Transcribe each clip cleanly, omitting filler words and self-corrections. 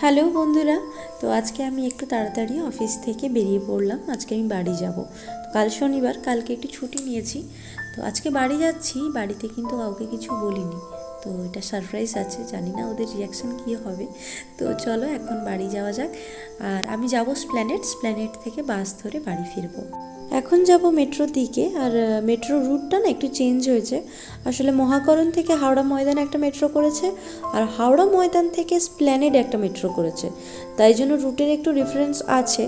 Hello বন্ধুরা, তো আজকে আমি একটু তাড়াতাড়ি অফিস থেকে বেরিয়ে পড়লাম। আজকে আমি বাড়ি যাব। তো কাল শনিবার, কালকে একটু ছুটি নিয়েছি। তো আজকে বাড়ি যাচ্ছি, বাড়িতে কিন্তু কাউকে কিছু বলিনি। তো এটা সারপ্রাইজ আছে, জানি না ওদের রিয়াকশান কী হবে। তো চলো এখন বাড়ি যাওয়া যাক। আর আমি যাব স্প্ল্যানেড থেকে বাস ধরে বাড়ি ফিরবো। এখন যাব মেট্রোর দিকে। আর মেট্রো রুটটা না একটু চেঞ্জ হয়েছে। আসলে মহাকরণ থেকে হাওড়া ময়দানে একটা মেট্রো করেছে, আর হাওড়া ময়দান থেকে স্প্ল্যানেড একটা মেট্রো করেছে। তাই জন্য রুটের একটু ডিফারেন্স আছে।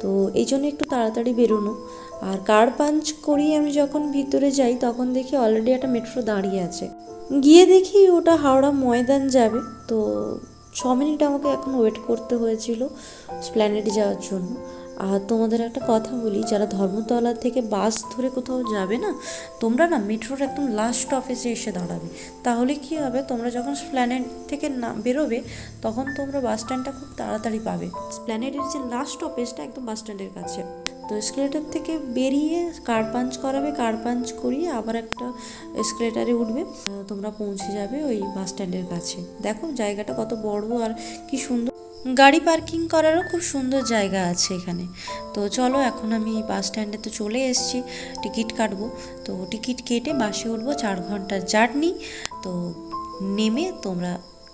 তো এই জন্য একটু তাড়াতাড়ি বেরোনো। আর কার্ড পাঞ্চ করিয়ে আমি যখন ভিতরে যাই তখন দেখি অলরেডি একটা মেট্রো দাঁড়িয়ে আছে। গিয়ে দেখি ওটা হাওড়া ময়দান যাবে। তো 6 মিনিট আমাকে এখন ওয়েট করতে হয়েছিল স্প্ল্যানেডে যাওয়ার জন্য। আর তোমাদের একটা কথা বলি, যারা ধর্মতলা থেকে বাস ধরে কোথাও যাবে না, তোমরা না মেট্রোর একদম লাস্ট স্টপেজে এসে দাঁড়াবে। তাহলে কি হবে, তোমরা যখন স্প্ল্যানেড থেকে না বেরোবে তখন তোমরা বাস স্ট্যান্ডটা খুব তাড়াতাড়ি পাবে। স্প্ল্যানেডের যে লাস্ট স্টপেজটা একদম বাস স্ট্যান্ডের কাছে। তো এসকেলেটার থেকে বেরিয়ে কার্ড পাঞ্চ করাবে, কার্ড পাঞ্চ করিয়ে আবার একটা এসকেলেটারে উঠবে, তোমরা পৌঁছে যাবে ওই বাস স্ট্যান্ডের কাছে। দেখো জায়গাটা কত বড় আর কি সুন্দর। গাড়ি পার্কিং করারও খুব সুন্দর জায়গা আছে এখানে। তো চলো, এখন আমি বাস স্ট্যান্ডে তো চলে এসেছি, টিকিট কাটবো। তো টিকিট কেটে বাসে উঠবো, 4 ঘন্টার জার্নি। তো নেমে তোমরা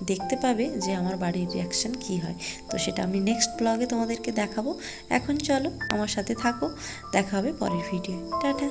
দেখতে পাবে যে আমার বাড়ির রিয়াকশান কী হয়। তো সেটা আমি নেক্সট ব্লগে তোমাদেরকে দেখাবো। এখন চলো আমার সাথে থাকো, দেখা হবে পরের ভিডিও। টাটা।